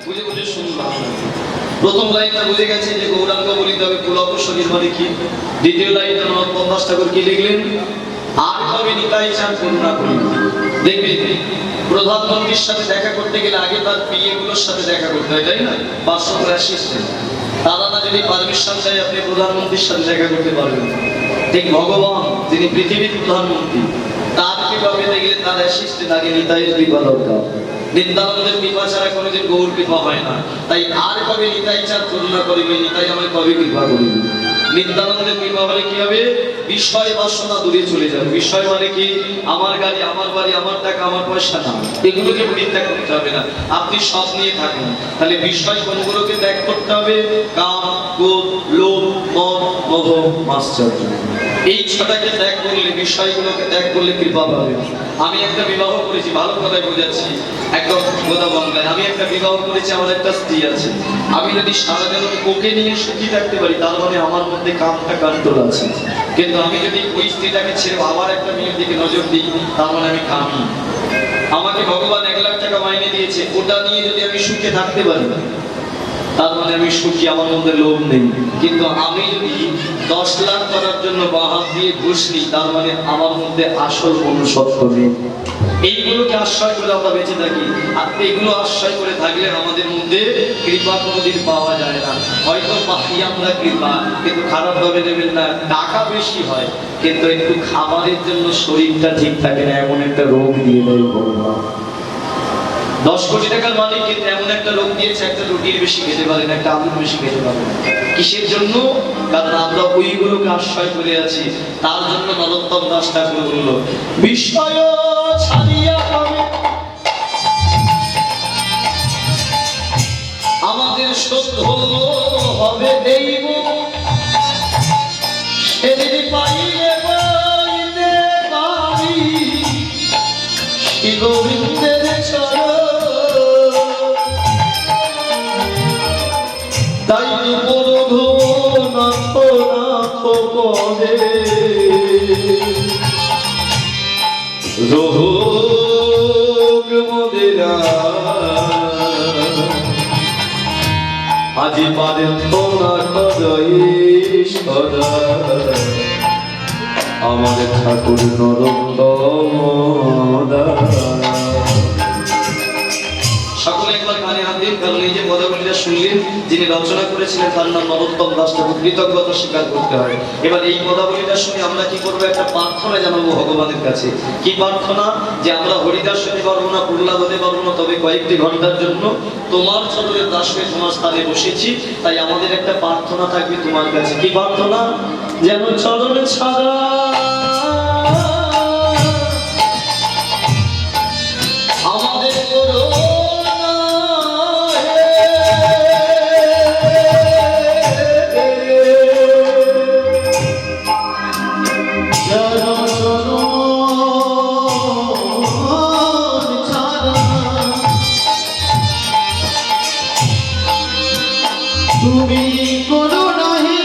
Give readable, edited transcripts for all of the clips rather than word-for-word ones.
বুঝে বুঝে শুনুন। প্রথম লাইনটা বুঝে গেছে যে গৌরাঙ্গ বলিতে হবে পুলক শরীর মানে কি। দ্বিতীয় লাইনটা নরোত্তম ঠাকুর কি লিখলেন, আর কবে নিতাই চান করুণা করি। দেখবেন প্রধানমন্ত্রীর সাথে দেখা করতে গেলে আগে তার পিএ গুলোর সাথে দেখা করতে হয়, তাই না? পার্সোনাল অ্যাসিস্ট্যান্ট, তারা না যদি পারমিশন চাই আপনি প্রধানমন্ত্রীর সাথে দেখা করতে পারবেন। ঠিক ভগবান যিনি পৃথিবীর প্রধানমন্ত্রী, তার কৃপা পেতে গেলে তার অ্যাসিস্ট্যান্ট আগে নিতাইয়ের কৃপা দরকার। নিত্যানন্দের কৃপা ছাড়া কোনোদিন গৌর কৃপা হয় না। তাই আর কবে নিতাই চাঁদ করুণা করিবে, নিতাই আমায় কবে কৃপা করিবে। নিত্যানন্দের কৃপা হলে কি হবে? বিষয় বাসনা দূরে চলে যাবে। বিষয় মানে কি? আমার গাড়ি, আমার বাড়ি, আমার টাকা, আমার পয়সা না, এগুলোকে পরিত্যাগ করতে হবে না। আপনি সব নিয়ে থাকুন। তাহলে বিষয় কোনগুলোকে ত্যাগ করতে হবে? কাম, ক্রোধ, লোভ, মদ, মোহ, মাশ্চর্য। এই ছটাকে ত্যাগ করলে, বিষয়গুলোকে ত্যাগ করলে কৃপা পাবে। আমি একটা বিবাহ করেছি, ভালো কথায় বোঝাচ্ছি, একদম কথা বাংলায়। আমি একটা বিবাহ করেছি, আমার একটা স্ত্রী আছে। আমি যদি সারা জীবন ওকে নিয়ে সুখী থাকতে পারি, তার মানে আমার মধ্যে কামটা কন্ট্রোল আছে। কিন্তু আমি যদি ওই স্ত্রীটাকে ছেড়ে আবার একটা মেয়ের দিকে নজর দিই, তার মানে আমি কামি। আমাকে ভগবান 1 লাখ টাকা মাইনে দিয়েছে, ওটা নিয়ে যদি আমি সুখে থাকতে পারি, তার মানে আমি সুখী, আমার মধ্যে লোভ নেই। কিন্তু আমি যদি 10 লাখ করার জন্য বাহাত দিয়ে ঘুষ নিই, তার মানে আমার মধ্যে আসল মনুষ্যত্ব নেই। এইগুলোকে আশ্রয় করে আমরা বেঁচে থাকি। আর এইগুলো আশ্রয় করে থাকলে আমাদের মধ্যে কৃপা কোনোদিন পাওয়া যায় না। হয়তো পাই আমরা কৃপা, কিন্তু খারাপ ভাবে নেবেন না। টাকা বেশি হয়, কিন্তু একটু খাবারের জন্য শরীরটা ঠিক থাকে না, এমন একটা রোগ দিয়ে দেয় ভগবান। 10 কোটি টাকার মালিক, কিন্তু এমন একটা রোগ দিয়েছে, একটা রুটির বেশি খেতে পারে না, একটা আলুর বেশি খেতে পারে না। কিসের জন্য? কারণ আমরা ওইগুলোকে আশ্রয় করে আছি। তার জন্য নরোত্তম দাস ঠাকুর বলল, বিষয় ছাড়িয়া পাবে আমাদের শুদ্ধ হবে দেব, সেদিন পাইলে পাইতে পারি শ্রী গোবিন্দের চরণ। তাই নাথ নাথ পদে রোগ মোদেরা আজি পারে তোনা কদই সদা আমাদের ঠাকুর নরোত্তম দাস। সকলে একবার কানে হাত দিন, কারণ এই যে পদাবলীটা শুনলেন, যিনি রচনা করেছিলেন তার নাম নরোত্তম দাস ঠাকুর। কৃতজ্ঞতা স্বীকার করতে হয়। এবার এই পদাবলীটা শুনে আমরা কি করবো? একটা প্রার্থনা জানাবো ভগবানের কাছে। কি প্রার্থনা? যে আমরা হরিদাস হতে পারবো না, প্রহ্লাদ হতে পারবো না, তবে কয়েকটি ঘন্টার জন্য তোমার চরণের দাস হয়ে তোমার স্থানে বসেছি। তাই আমাদের একটা প্রার্থনা থাকবে তোমার কাছে। কি প্রার্থনা? যেন চরণে ছাড়া আমাদের তুমি করো নাহি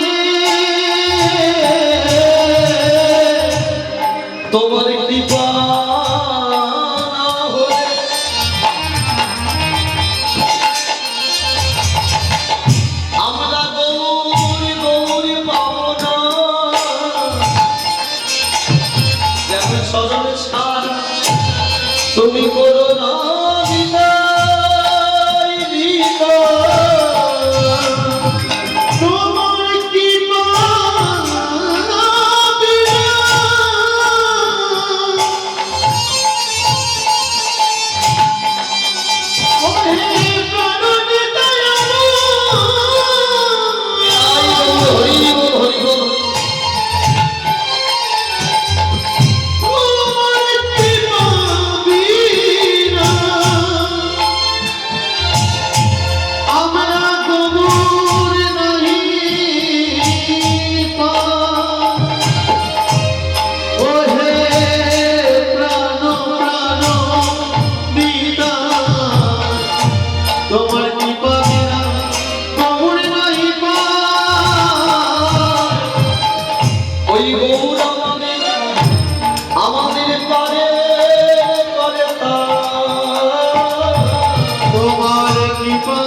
তোমার কৃপা হলে আমরা গৌর গৌর পাবো না। যেমন সজনে ছাড়া তুমি করো না আমাদের পারে করে তোমার কৃপা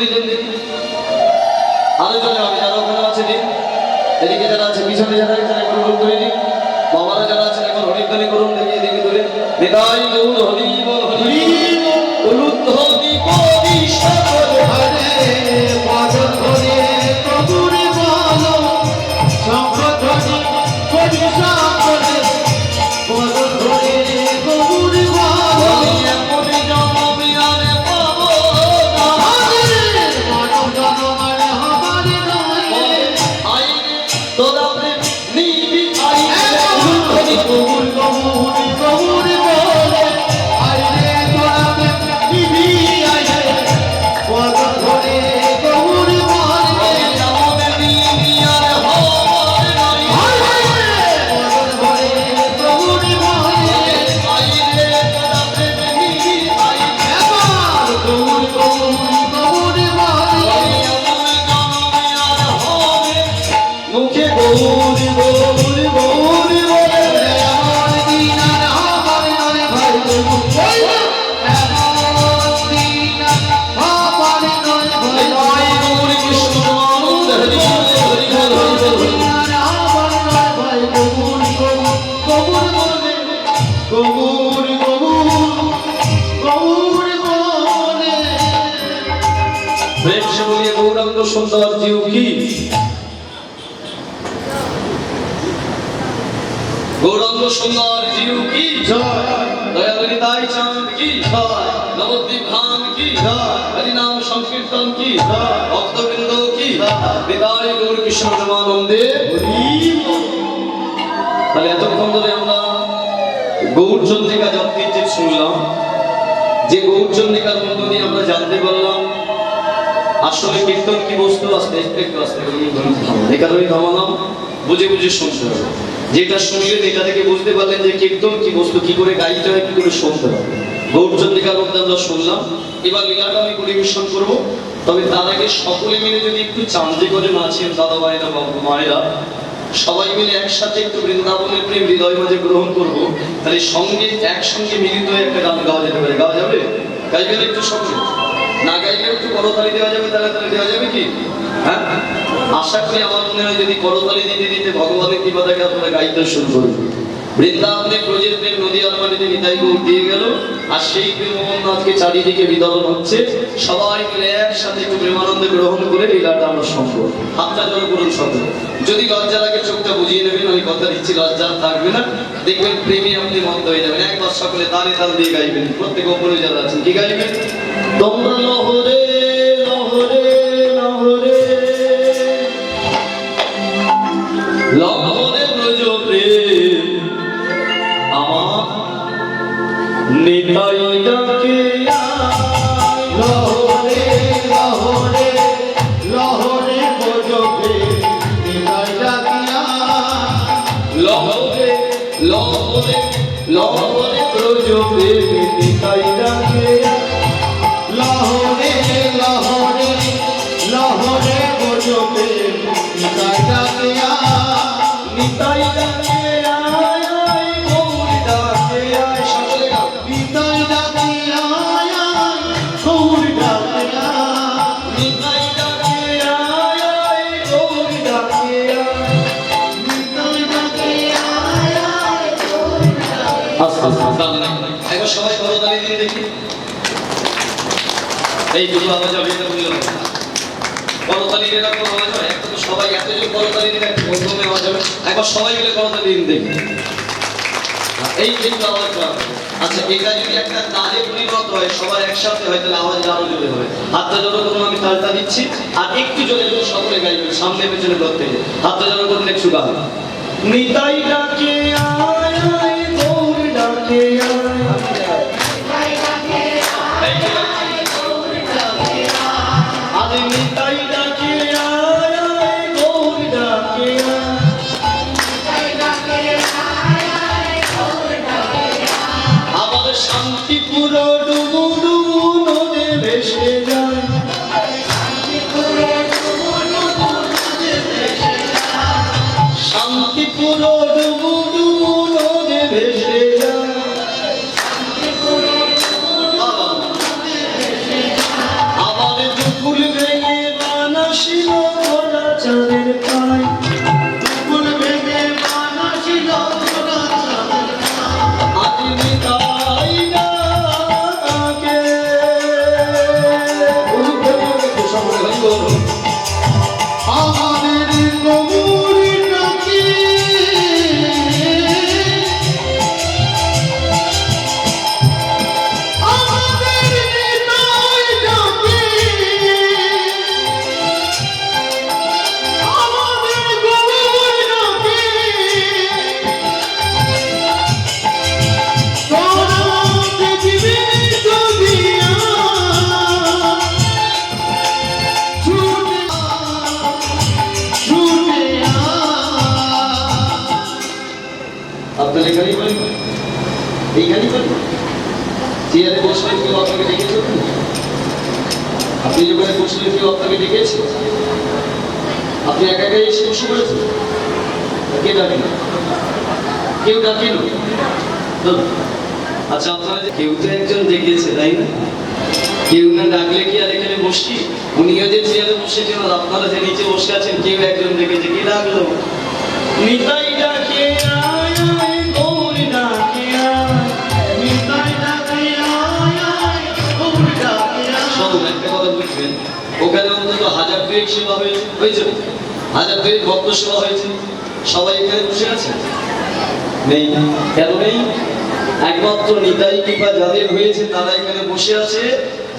করলি দিন দিন আরো জনে হবে যারা ওখানে আছে দিন এদিকে যারা আছে পিছনে যারা আছে একবার গোল করে দিন বাবারা যারা আছে একবার হরিধ্বনি করুন দেখি এদিকে ধরে নিতাই গৌর হরি বল হরি উলুধ্বনি করি সকল হরে পদ ধরে প্রভুর বলো সংঘধ্বনি করি সকল পদ ধরে প্রভুর বলো এমন জনমে আরে পাবো না মানব জনমে আমারে নয় আইরে তোরা প্রেম নিবি আইরে উলুধ্বনি প্রভুর প্রভুর প্রভুর বলে আইরে তোরা প্রেম নিবি আইরে পদ ধরে প্রভুর বলে জনমে নিবি আর হবার নয় পদ ধরে প্রভুর বলে আইরে তোরা প্রেম নিবি আইরে এবার প্রভুর প্রভুর প্রভুর বলে এমন জনমে আর হবে মুখে গৌর গৌর গৌর বলে এমন দিন আর হবার নয় ভাই এমন দিন আর হবার নয় ভাই গৌর কৃষ্ণ আনন্দ হরি হরি হরি হরি আর হবার নয় ভাই গৌর গৌর বলে গৌর গৌর গৌর বলে প্রেম সে বলিয়ে গৌরাঙ্গ সুন্দর জিউ কি গৌরাঙ্গ সুন্দর জিউ কি দয়াবলী তাই চাঁদ কি নবদ্বীপ ধাম কি হরিনাম সংকীর্তন কি ভক্তবৃন্দ কি হৃদয় গৌর কৃষ্ণ প্রেমানন্দে তাহলে এতক্ষণ ধরে আমরা গৌর চন্দ্রিকা যত্নীর শুনলাম যে গৌর চন্দ্রিকার মধ্য দিয়ে আমরা জানতে পারলাম আসলে কীর্তন কি বস্তু আসতে একটু আসতে এই কারণে থামালাম বুঝে বুঝে শুনতে হবে যেটা শুনলেন এটা থেকে বুঝতে পারলেন যে কীর্তন কি বস্তু কি করে গাইতে হয় কি করে শুনতে হবে গৌর চন্দ্রিকার মধ্যে আমরা শুনলাম এবার লীলাটা আমি পরিবেশন করব তবে তার আগে সকলে মিলে যদি একটু চান্দি করে নাচেন দাদা ভাইরা বাবু মায়েরা সবাই মিলে একসাথে একটু বৃন্দাবনের প্রেম হৃদয় মাঝে গ্রহণ করবো তাহলে সঙ্গে একসঙ্গে মিলিত হয়ে একটা গান গাওয়া যেতে পারে গাওয়া যাবে গাইবেন একটু সকলে না গাইলে একটু করতালি দেওয়া যাবে তাহলে তাহলে দেওয়া যাবে কি হ্যাঁ আশা করি আমার মনে হয় যদি করতালি দিতে দিতে ভগবানের কৃপা থেকে আপনারা গাইতে শুরু করবেন বৃন্দাবনে ব্রজের প্রেম নদী আলমারিতে নিতাই গৌর দিয়ে গেল আর সেই প্রেমনাথকে চারিদিকে বিতরণ হচ্ছে সবাই মিলে একসাথে একটু প্রেমানন্দে গ্রহণ করে লীলাটা আমরা শুনবো হাতটা জোর করুন সকলে যদি লজ্জা লাগে চোখটা বুঝিয়ে নেবেন আমি কথা দিচ্ছি লজ্জা থাকবে না দেখবেন প্রেমে আপনি মন্দ হয়ে যাবেন একবার সকলে তালে তাল দিয়ে গাইবেন প্রত্যেক ওপরে যারা আছেন কি গাইবেন তোমরা লহরে লহরে লহরে লহরে ব্রজ প্রেম আমার নিতাই ডাকে লহরে লহরে লহরে ব্রজ প্রেম নিতাই ডাকিয়া লহরে লহরে লহরে ব্রজ প্রেম নিতাই ডাকিয়া লহরে লহরে লহরে ব্রজ প্রেম নিতাই ডাকিয়া নিতাই ডাকে আয় আয় গৌর ডাকে আয় সকলে গাও নিতাই ডাকে আয় আয় গৌর ডাকে আয় নিতাই ডাকে আয় আয় গৌর ডাকে আয় নিতাই ডাকে আয় আয় গৌর ডাকে আস্তে আস্তে একবার সবাই করতালি দিয়ে দেখি এই দুটো আওয়াজ হবে এটা বুঝলাম করতালি দিয়ে রাখো আওয়াজ হয় একটা তো সবাই এত যে করতালি দিয়ে একটা বন্ধনে আওয়াজ হবে একবার সবাই মিলে করতালি দিয়ে দেখি এই কিন্তু আওয়াজটা আচ্ছা এটা যদি একটা তালে পরিণত হয় সবার একসাথে হয় তাহলে আওয়াজ আরো জোরে হবে হাতটা জোরে করুন আমি তালটা দিচ্ছি আর একটু জোরে জোরে সকলে গাইবেন সামনে পেছনে প্রত্যেকে হাতটা জোরে করুন একটু গান নিতাই ডাকে আয় আয় গৌর ডাকে আয় আরে নিতাই ডাকে আয় আয় গৌর ডাকে আবার শান্তিপুর ডুবু ডুবু নদে ভেসে যায় শান্তিপুর ডুবু ডুবু চেয়ারে বসলেন কেউ আপনাকে ডেকেছে? আপনি যেখানে বসলেন কেউ আপনাকে ডেকেছে? আপনি একা একাই এসে বসে পড়েছেন? কে ডাকেন? কেউ ডাকেন? আচ্ছা, আপনারা কেউ তো একজন ডেকেছে, তাই না? কেউ না ডাকলে কি আর এখানে বসি? উনিও যে চেয়ারে বসেছেন আর আপনারা যে নিচে বসে আছেন, কেউ একজন ডেকেছে। কি ডাকলো? নিতাই ডাকে আয় আয়, গৌর ডাকে আয়, নিতাই ডাকে আয় আয়, গৌর ডাকে আয়। শুনুন, একটা কথা বুঝবেন, ওখানে অন্তত 1000 সেবা হয়েছে, 1000 ভক্ত সেবা হয়েছে। সবাই এখানে বসে আছে? নেই। কেন নেই? একমাত্র নিতাই কৃপা যাদের হয়েছে তারা এখানে বসে আছে।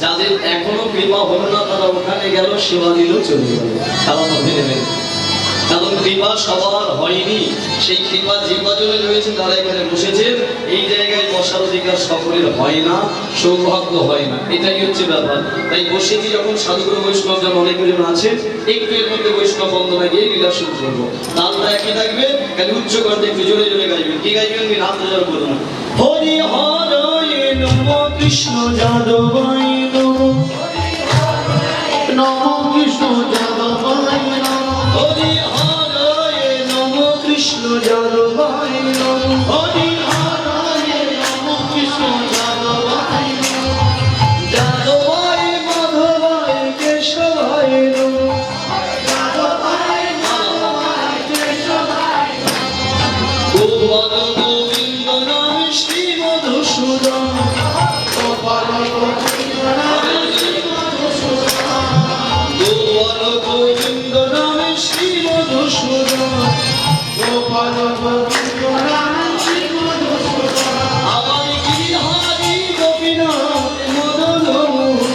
যাদের এখনো কৃপা হলো না তারা ওখানে গেল, সেবা দিল, চলে গেল। কারণ নেবেন, কারণ কৃপা সবার হয়নি। সেই কৃপা যে কজনের রয়েছে তারা এখানে বসেছেন। এই জায়গায় বসার অধিকার সকলের হয় না, সৌভাগ্য হয় না, এটাই হচ্ছে ব্যাপার। তাই বসেছি যখন সাধুগুরু বৈষ্ণব যেন অনেকজন আছে, একটু এর মধ্যে বৈষ্ণব বন্দনা গিয়ে লীলা শুরু করবো। তালটা একই থাকবে, খালি উচ্চ কণ্ঠে একটু জোরে জোরে গাইবেন। কি গাইবেন? নাম তো জোরে বলুন। হরি হরায় নমঃ, কৃষ্ণ যাদবায় নমঃ, নমঃ কৃষ্ণ যাদবায় নমঃ, হরি হরায় নমঃ, কৃষ্ণ যাদবায় নমঃ, হরি হরায় নমঃ, কৃষ্ণ যাদবায় নমঃ, যাদবায় মাধবায় কেশবায় নমঃ, যাদবায় মাধবায় কেশবায় নমঃ, গোপাল গোবিন্দ নাম শ্রী মধুসূদন, গোপাল গোবিন্দ নাম শ্রী মধুসূদন, গোপাল গোবিন্দ নাম শ্রী মধুসূদন, গোপাল গোবিন্দ নাম শ্রী মধুসূদন, আমার গিরিধারী গোপীনাথ মদন মোহন,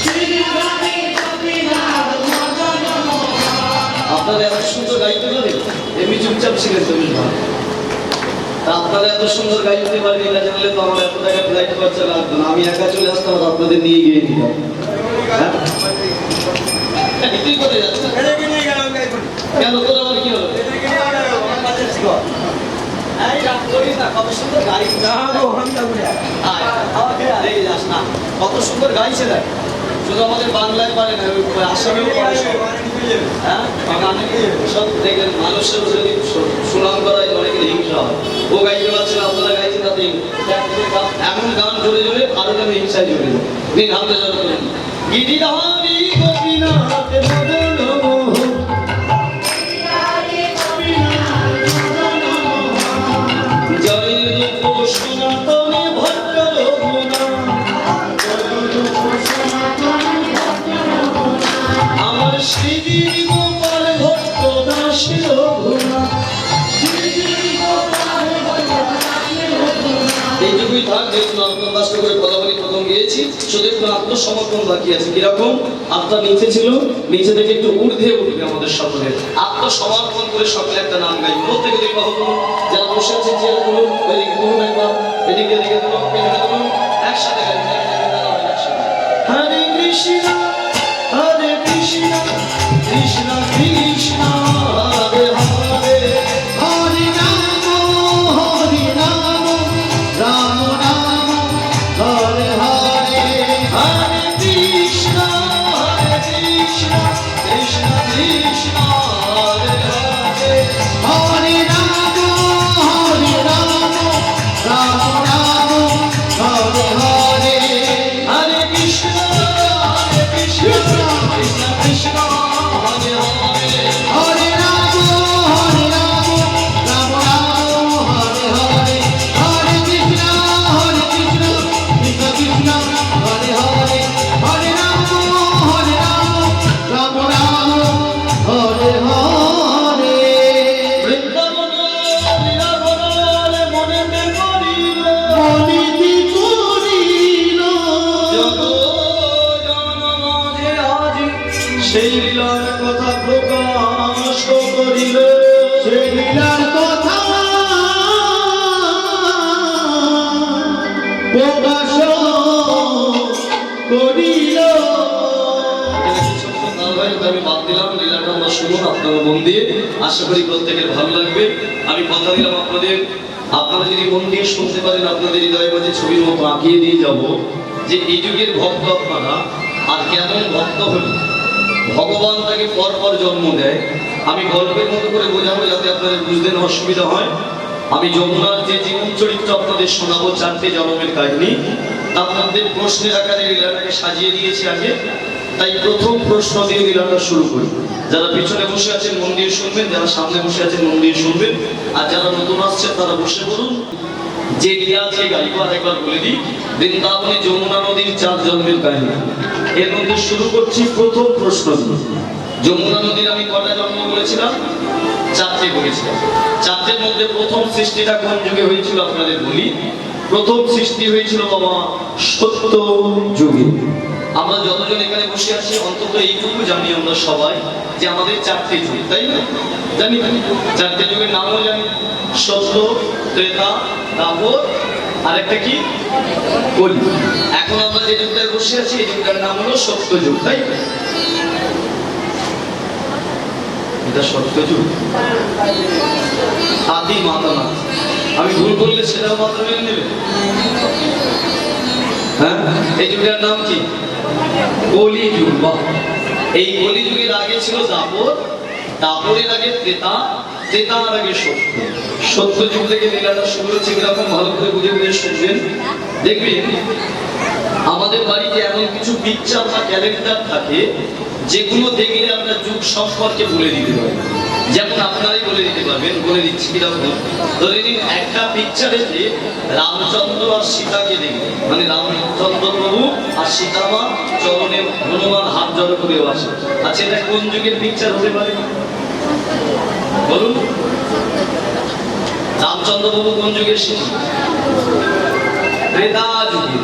গিরিধারী গোপীনাথ মদন মোহন। আপনারা এত সুন্দর গাইতে পারেন? এমনি চুপচাপ ছিলেন তো বেশ ভালো। আপনারা এত সুন্দর গাইতে পারেন এটা জানলে তো আমার এত টাকা ফ্লাইট খরচা লাগতো না। আমি একা চলে আসতাম আর আপনাদের নিয়ে গিয়ে দিতাম। তুই কোথায় যাচ্ছিস? কেন, তোর আবার কি হলো? কত সুন্দর গাই, কত সুন্দর গাইছে দেখ। শুধু আমাদের বাংলায় পারে না, আসামেও পারে। হ্যাঁ, সব দেখবেন মানুষের যদি সুনাম করায় অনেকের হিংসা হয়। ও গাইতে পারছে না, আপনারা গাইছে, তাতে এমন গান জোরে জোরে আরো যেন হিংসায় জড়ে যায়। দিন হামলে জড়ো করেন। গিরিধারী গোপীনাথ মদন মোহন, জয় রূপ সনাতনে ভট্ট রঘুনাথ, আমার শ্রী গোপাল ভট্ট দাস রঘুনাথ। এইটুকুই থাক, যেহেতু আত্মদাস্ত করে পদাবলী প্রথম গিয়েছি, শুধু একটু আত্মসমর্পণ বাকি আছে। কিরকম? আপনার নিচে ছিল, নিচে থেকে একটু ঊর্ধ্বে উঠবে আমাদের সকলের। আত্মসমর্পণ করে সকলে একটা নাম গাই। প্রত্যেকে দিকে বাহু তুলুন, যারা বসে আছেন চেয়ারে তুলুন, ওইদিকে তুলুন, একবার এদিকে এদিকে তুলুন, পেছনে তুলুন, একসাথে গাই। হরে কৃষ্ণ হরে কৃষ্ণ, কৃষ্ণ কৃষ্ণ হরে হরে, হরে রাম রাম রাম হরে হরে, হরে কৃষ্ণ কৃষ্ণ কৃষ্ণ হরে হরে, হরে রাম রাম রাম হরে হরে, হরে কৃষ্ণ কৃষ্ণ কৃষ্ণ কৃষ্ণ হরে হরে, হরে রাম রাম রাম হরে হরে, হরে কৃষ্ণ কৃষ্ণ কৃষ্ণ হরে হরে, হরে রাম রাম রাম হরে হরে। বৃন্দাবন লীলা বনরে মনেতে করিল, মনেতে করিল, জগৎ মাঝে আজ সেই লীলার কথা প্রকাশ করিল, সেই লীলার কথা প্রকাশ করিল। আমি বাদ দিলাম, লীলাটা আমরা শুনুন আপনারা মন দিয়ে। আশা করি প্রত্যেকের ভালো লাগবে। আমি কথা দিলাম আপনাদের আপনারা যদি মন দিয়ে শুনতে পারেন আপনাদের হৃদয়ে মাঝে ছবির মতো আঁকিয়ে দিয়ে যাব যে এই যুগের ভক্ত আপনারা আর কেমন ভক্ত হলেন। ভগবান তাকে পর জন্ম দেয়। আমি গল্পের মতো করে বোঝাবো যাতে আপনাদের বুঝতে না অসুবিধা হয়। আমি যমুনার যে জীবন চরিত্র আপনাদের শোনাবো 4টে জন্মের কাহিনী, তার মধ্যে প্রশ্নের আকারে লীলাটাকে সাজিয়ে দিয়েছি আগে। তাই প্রথম প্রশ্ন দিয়ে লীলাটা শুরু করি। যারা পিছনে বসে আছেন মন দিয়ে শুনবেন, যারা সামনে বসে আছেন মন দিয়ে শুনবেন, আর যারা নতুন আসছেন তারা বসে পড়ুন। যে লীলা আছে গাইব আরেকবার বলে দিই, বৃন্দাবনে যমুনা নদীর 4 জন্মের কাহিনী। এর মধ্যে শুরু করছি প্রথম প্রশ্ন দিয়ে। যমুনা নদীর আমি কটা জন্ম বলেছিলাম? 4টে বলেছিলাম। 4টের মধ্যে প্রথম সৃষ্টিটা কোন যুগে হয়েছিল আপনাদের বলি। প্রথম সৃষ্টি হয়েছিল বাবা সত্য যুগে। আমরা যতজন এখানে বসে আছি অন্তত এইটুকু জানি আমরা সবাই যে আমাদের 4টে যুগ, তাই না? জানি 4টে যুগের নামও জানি, সত্য, ত্রেতা, দ্বাপর, আর একটা কি কলি। এখন আমরা যে যুগটায় বসে আছি এই যুগটার নাম হলো সত্য যুগ, তাই এটা সত্য যুগ। আদি মাতা না, আমি ভুল করলে সেটাও মাথা মেনে নেবে। হ্যাঁ, এই যুগের নাম কি? কলি যুগ। এই কলি যুগের আগে ছিল দাপর, দাপরের আগে ত্রেতা, ত্রেতার আগে সত্য। সত্য যুগ থেকে লীলাটা শুরু হচ্ছে কিরকম ভালো করে বুঝে বুঝে শুনবেন। দেখবেন আমাদের বাড়িতে এমন কিছু পিকচার বা ক্যালেন্ডার থাকে যেগুলো দেখলে আমরা যুগ সম্পর্কে বলে দিতে পারি। যেমন আপনারাই বলে দিতে পারবেন, বলে দিচ্ছি কিরকম। ধরে নিন একটা পিকচারেতে রামচন্দ্র আর সীতাকে দেখবেন, মানে রামচন্দ্র প্রভু আর সীতামা চরণে হনুমান হাত জড়ো করে আসে। আচ্ছা, এটা কোন যুগের পিকচার হতে পারে বলুন? রামচন্দ্র প্রভু কোন যুগের শিশু? ত্রেতা যুগের।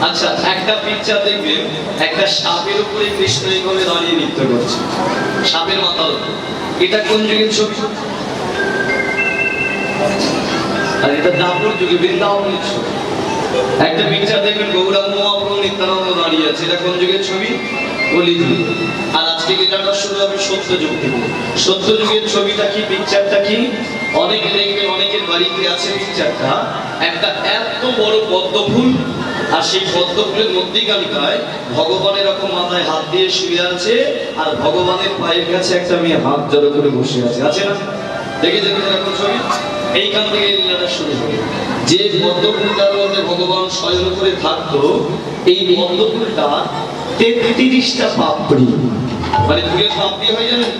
আচ্ছা, একটা পিকচার দেখবেন একটা সাপের উপরে কৃষ্ণ এইভাবে দাঁড়িয়ে নৃত্য করছে, সাপের মাথার উপর। এটা কোন যুগের ছবি? আর এটা দাপর যুগে, বৃন্দাবনের ছবি। একটা পিকচার দেখবেন গৌরাঙ্গ মহাপ্রভু নিত্যানন্দ দাঁড়িয়ে আছে, এটা কোন যুগের ছবি? কলি যুগ। আর আজকে লীলাটা শুরু হবে সত্য যুগ থেকে। সত্য যুগের ছবিটা কি, পিকচারটা কি? অনেকে দেখবেন অনেকের বাড়িতে আছে পিকচারটা, একটা এত বড় পদ্ম ফুল, আর সেই পদ্ম ফুলের মধ্যিখানটায় ভগবান এরকম মাথায় হাত দিয়ে শুয়ে আছে, আর ভগবানের পায়ের কাছে একটা মেয়ে হাত জড়ো করে বসে আছে, আছে না? দেখে দেখবেন এরকম ছবি। এইখান থেকে লীলাটা শুরু হবে। যে পদ্ম ফুলটার মধ্যে ভগবান শয়ন করে থাকতো, এই পদ্ম ফুলটা 33টা পাপড়ি, মানে ফুলের পাপড়ি হয় জানেন?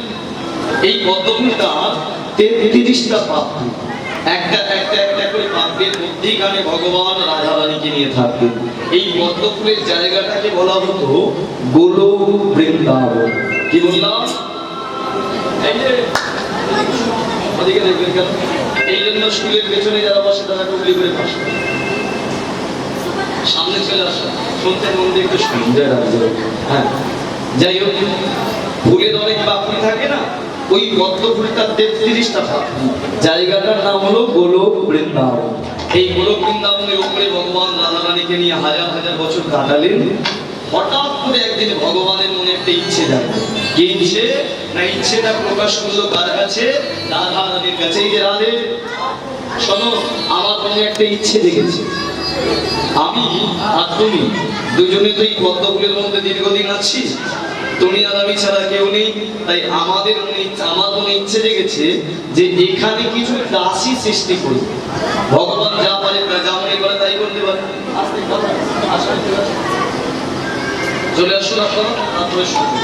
এই পদ্ম ফুলটা 33টা পাপড়ি, একটা একটা একটা করে পাপড়ির মধ্যিখানে ভগবান রাধা রানীকে নিয়ে থাকতেন। এই পদ্ম ফুলের জায়গাটাকে বলা হতো গোলক বৃন্দাবন। কি বললাম? এই যে ওদিকে দেখবেন কেন? এই জন্য স্কুলের পেছনে যারা বসে তারা টুকলি করে বসে। সামনে চলে আসা, শুনতে মন দিয়ে একটু শুনতে রাখবে। হ্যাঁ, যাই হোক, ফুলের অনেক পাপড়ি থাকে না, ওই পদ্ম ফুলটা 33টা পাপড়ি, জায়গাটার নাম হলো গোলক বৃন্দাবন। এই গোলক বৃন্দাবনের উপরে ভগবান রাধা রানীকে নিয়ে হাজার হাজার বছর কাটালেন। হঠাৎ করে একদিন ভগবানের মনে একটা ইচ্ছে জাগে। কি ইচ্ছে? না, ইচ্ছেটা প্রকাশ করলো কার কাছে? রাধা রানীর কাছে। এই যে রাধে, শোনো, আমার মনে একটা ইচ্ছে জেগেছে। আমি আর তুমি দুজনে তো এই পদ্ম ফুলের মধ্যে দীর্ঘদিন আছি, তুমি আর আমি ছাড়া কেউ নেই। তাই আমার মনে ইচ্ছে জেগেছে যে এখানে কিছু দাসী সৃষ্টি করি। ভগবান যা পারে, যা মনে করে তাই করতে পারে। চলে আসুন আপনারা, তারপরে শুনুন।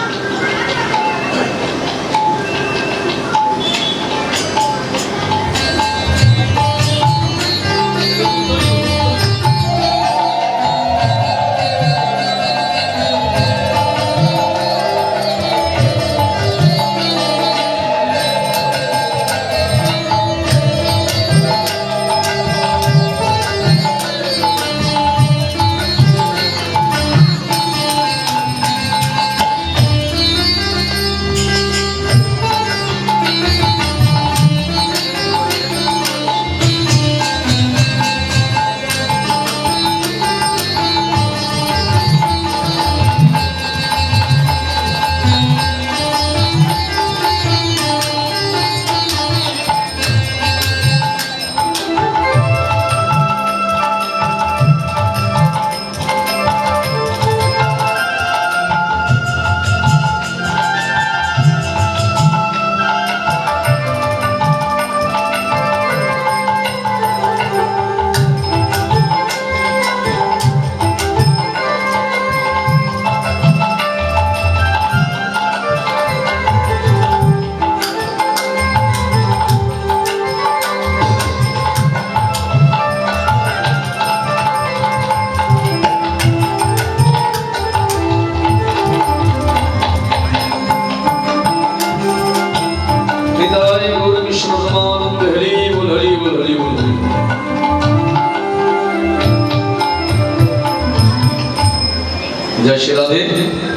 জয় শ্রী রাধে।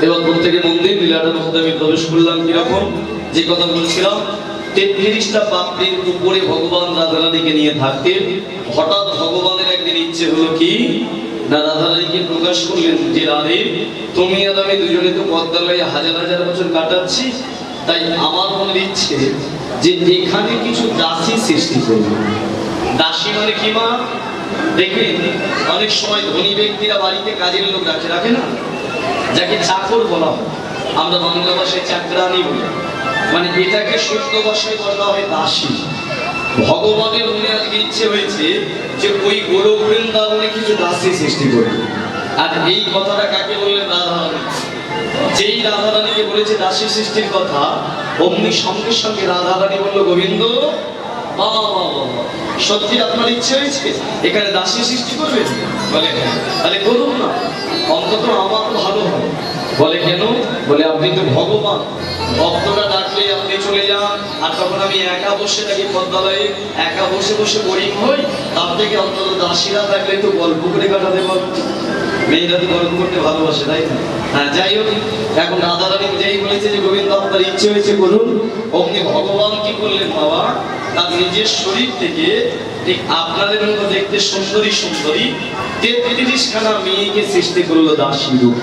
এবার প্রত্যেকে মন্দির লীলাটার মধ্যে আমি প্রবেশ করলাম। কিরকম, যে কথা বলছিলাম, 33টা পাপড়ির উপরে ভগবান রাধারানীকে নিয়ে থাকতেন। হঠাৎ ভগবানের একদিন ইচ্ছে হলো কি না, রাধারানীকে প্রকাশ করলেন যে রাধে, তুমি আর আমি দুজনে তো পদ্মালয়ে হাজার হাজার বছর কাটাচ্ছি, তাই আমার মনের ইচ্ছে যে এখানে কিছু দাসী সৃষ্টি করব। দাসী মানে কি মা? দেখবেন অনেক সময় ধনী ব্যক্তিরা বাড়িতে কাজের লোক রাখে না, যাকে চাকর বলা হয়। আমরা বাংলা ভাষায় চাকরানি বলি, মানে এটাকে শুদ্ধ ভাষায় বলা হয় দাসী। ভগবানের মনে আজকে ইচ্ছে হয়েছে যে ওই গোলক বৃন্দাবনে কিছু দাসী সৃষ্টি করবে। আর এই কথাটা কাকে বললেন? রাধারানী। যেই রাধারানীকে বলেছে দাসী সৃষ্টির কথা, অমনি সঙ্গে সঙ্গে রাধারানী বলল, গোবিন্দ বাবা বাবা, সত্যি আপনার ইচ্ছে হয়েছে এখানে দাসী সৃষ্টি করবেন? বলে হ্যাঁ। তাহলে করুন না, অন্তত আমার ভালো হয়। বলে কেন? বলে আপনি তো ভগবান, ভক্তরা ডাকলে আপনি চলে যান, আর তখন আমি একা বসে থাকি পদ্মালয়ে, একা বসে বসে বোরিং হই। তার থেকে অন্তত দাসীরা থাকলে একটু গল্প করে কাটাতে পারবো। মেয়েরা তো গল্প করতে ভালোবাসে, তাই না? হ্যাঁ, যাই হোক, এখন রাধারানী যেই বলেছে যে গোবিন্দ আপনার ইচ্ছে হয়েছে করুন, অমনি ভগবান কি করলেন বাবা, তার নিজের শরীর থেকে ঠিক আপনাদের মতো দেখতে সুন্দরী সুন্দরী 33খানা মেয়েকে সৃষ্টি করলো দাসী রূপ।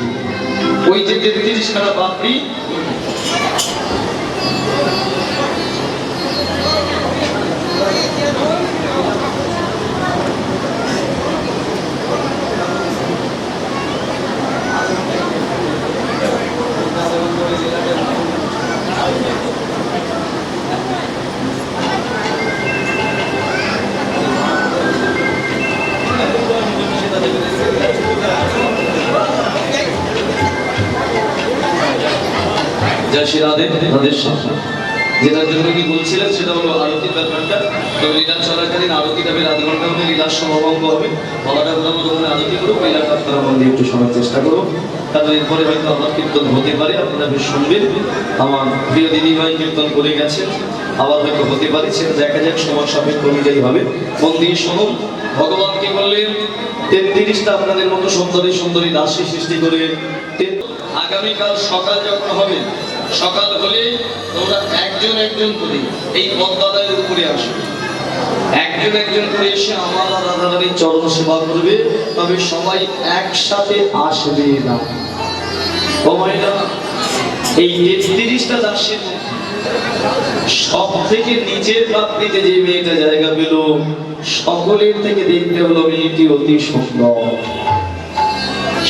ওই যে 33খানা পাপড়ি, যেটার জন্য কি বলছিলেন সেটা হলো আরতির ব্যাপারটা। তবে লীলা চলাকালীন আরতিটা বের আধ ঘন্টা হলে লীলার সমাভঙ্গ হবে। বলাটা বলার মতো আরতি করবো, লীলাটা আপনারা মন দিয়ে একটু শোনার চেষ্টা করবো। কারণ এরপরে হয়তো আমার কীর্তন হতে পারে, আপনারা বেশ শুনবেন। আমার প্রিয় দিদিভাই কীর্তন করে গেছেন, আবার হয়তো হতে পারে, সেটা দেখা যাক, সময় সাপেক্ষ অনুযায়ী হবে। মন দিয়ে শুনুন। ভগবান কি বললেন? 33টা আপনাদের মতো সুন্দরী সুন্দরী দাসী সৃষ্টি করে আগামীকাল সকাল যখন হবে, সকাল হলে তোমরা একজন একজন করে এই পদ্মালয়ের উপরে আসো। একজন একজন করে এসে আমার রাধারানীর চরণ সেবা করবে। তবে সবাই একসাথে আসবে না। ও মায়েরা, এই 33টা দাসীর সব থেকে নিচের পাপড়িতে যে মেয়েটা জায়গা পেল, সকলের থেকে দেখতে হলো মেয়েটি অতি সুন্দর।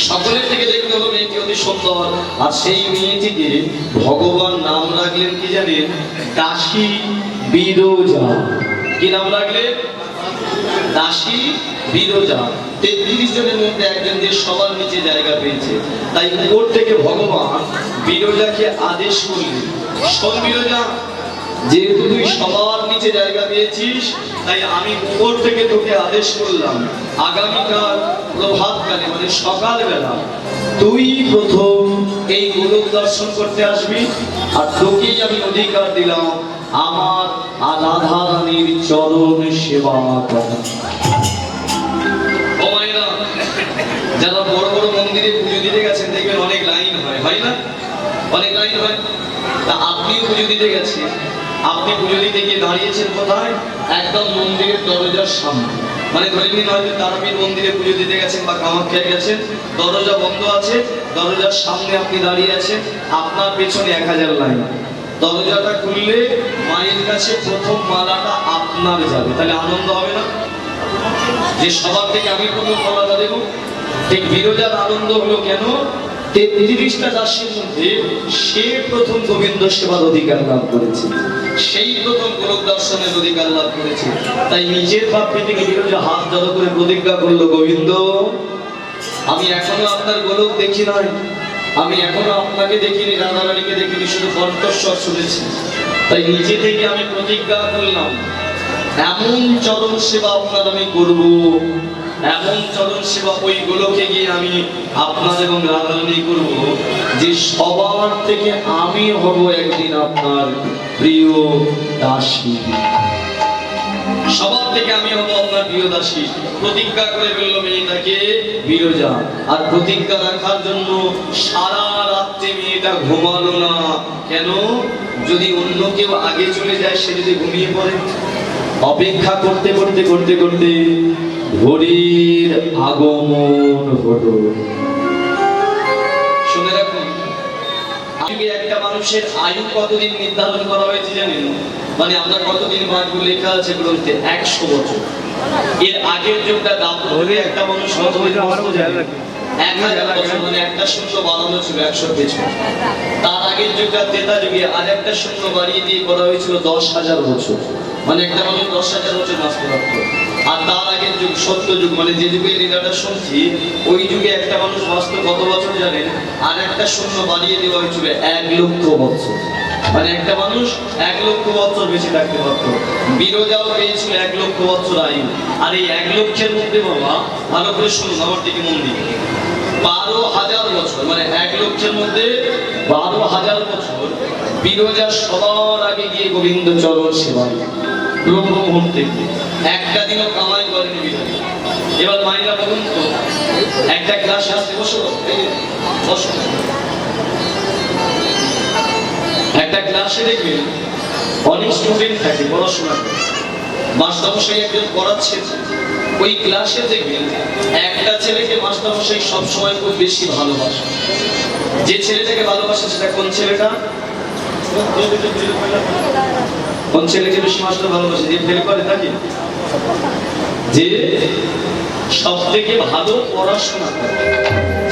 সকলের থেকে দেখতে হলো মেয়েটি অতি সুন্দর। আর সেই মেয়েটিকে ভগবান নাম রাখলেন কি জানেন? দাসী বিরজা। কি নাম রাখলেন? দাসী বিরজা। 33 জনের মধ্যে একজন যে সবার নিচে জায়গা পেয়েছে, তাই উপর থেকে ভগবান বিরজাকে আদেশ করলেন, শোন বিরজা, যেহেতু তুই সবার নিচে জায়গা পেয়েছিস, তাই আমি উপর থেকে তোকে আদেশ করলাম, আগামীকাল প্রভাতকালে মানে সকালবেলা তুই প্রথম এই গোলক দর্শন করতে আসবি। আর তোকেই আমি অধিকার দিলাম আমার আর রাধারানীর চরণ সেবা করা। ও মায়েরা, যারা বড় বড় মন্দিরে পুজো দিতে গেছেন দেখবেন অনেক লাইন হয় না? অনেক লাইন হয়। তা আপনিও পুজো দিতে গেছেন, আপনি পুজো দিতে গিয়ে দাঁড়িয়েছেন কোথায়? একদম মন্দিরের দরজার সামনে। মানে ধরে নিন হয়তো তারাপীঠ মন্দিরে পুজো দিতে গেছেন বা কামাখ্যায় গেছেন, দরজা বন্ধ আছে, দরজার সামনে আপনি দাঁড়িয়ে আছেন, আপনার পেছনে 1000 লাইন। দরজাটা খুললে মায়ের কাছে প্রথম মালাটা আপনার যাবে, তাহলে আনন্দ হবে না? যে সবার থেকে আমি প্রথম মালাটা দেবো। ঠিক বিরজার আনন্দ হলো কেন? 33টা দাসীর মধ্যে সে প্রথম গোবিন্দ সেবার অধিকার লাভ করেছে, সেই প্রথম গোলক দর্শনের অধিকার লাভ করেছে। তাই নিজের পাপড়ি থেকে বিরজা হাত জড়ো করে প্রতিজ্ঞা করলো, গোবিন্দ, আমি এখনো আপনার গোলক দেখি নাই, আমি এখনো আপনাকে দেখিনি, রাধারানীকে দেখিনি, শুধু কণ্ঠস্বর শুনেছি। তাই নিজে থেকে আমি প্রতিজ্ঞা করলাম, এমন চরণ সেবা আপনার আমি করবো, এমন চরণ সেবা ওই গোলকে গিয়ে আমি আপনার এবং রাধারানী করবো, যে সবার থেকে আমি হব একদিন আপনার প্রিয় দাসী। সবার থেকে আমি হব আপনার প্রিয় দাসী। প্রতিজ্ঞা করে ফেললো মেয়েটাকে বিরজা। আর প্রতিজ্ঞা রাখার জন্য সারা রাত্রে মেয়েটা ঘুমালো না। কেন? যদি অন্য কেউ আগে চলে যায়, সে যদি ঘুমিয়ে পড়ে। অপেক্ষা করতে করতে করতে করতে ভোরের আগমন হলো। শুনে রাখুন, একটা মানুষের আয়ু কতদিন নির্ধারণ করা হয়েছে জানেন? মানে আমরা কতদিন বাঁচবো লেখা আছে গ্রন্থে 100 বছর। এর আগের যুগটা দাপরে একটা মানুষ কত বছর জানেন? 1000 বছর, মানে একটা শূন্য বাড়ানো ছিল 100 পেছন। তার আগের যুগটা ত্রেতা যুগে আর একটা শূন্য বাড়িয়ে দিয়ে করা হয়েছিল 10,000 বছর, মানে একটা মানুষ 10,000 বছর বাঁচতে পারত। আর তার আগের যুগ সত্য যুগ, মানে যে যুগে লীলাটা শুনছি ওই যুগে একটা মানুষ বাঁচত কত বছর জানেন? আর একটা শূন্য বাড়িয়ে দেওয়া হয়েছিল 1,00,000 বছর, মানে একটা মানুষ 1,00,000 বছর বেঁচে থাকতে পারত। বিরজাও পেয়েছিল 1,00,000 বছর আয়ু। আর এই 1,00,000-এর মধ্যে বাবা ভালো করে শুনুন, আমার দিকে মন দিয়ে, 12,000 বছর, মানে 1,00,000-এর মধ্যে 12,000 বছর বিরজা সবার আগে গিয়ে গোবিন্দ চরণ সেবা ব্রহ্ম মুহূর্তে একটা দিনও কামাই করেনি বিরজা। এবার মাইনা বলুন তো, একটা ক্লাস আসতে বসো, বসো, একটা ক্লাসে দেখবেন অনেক স্টুডেন্ট থাকে, পড়াশোনা করে, মাস্টারমশাই একজন পড়াচ্ছে। ওই ক্লাসে দেখবেন একটা ছেলেকে মাস্টারমশাই সবসময় খুব বেশি ভালোবাসে। যে ছেলেটাকে ভালোবাসে সেটা কোন ছেলেটা? কোন ছেলেকে বেশি মাস্টার ভালোবাসে? যে ফেল করে তাকে, যে সব থেকে ভালো পড়াশোনা করে,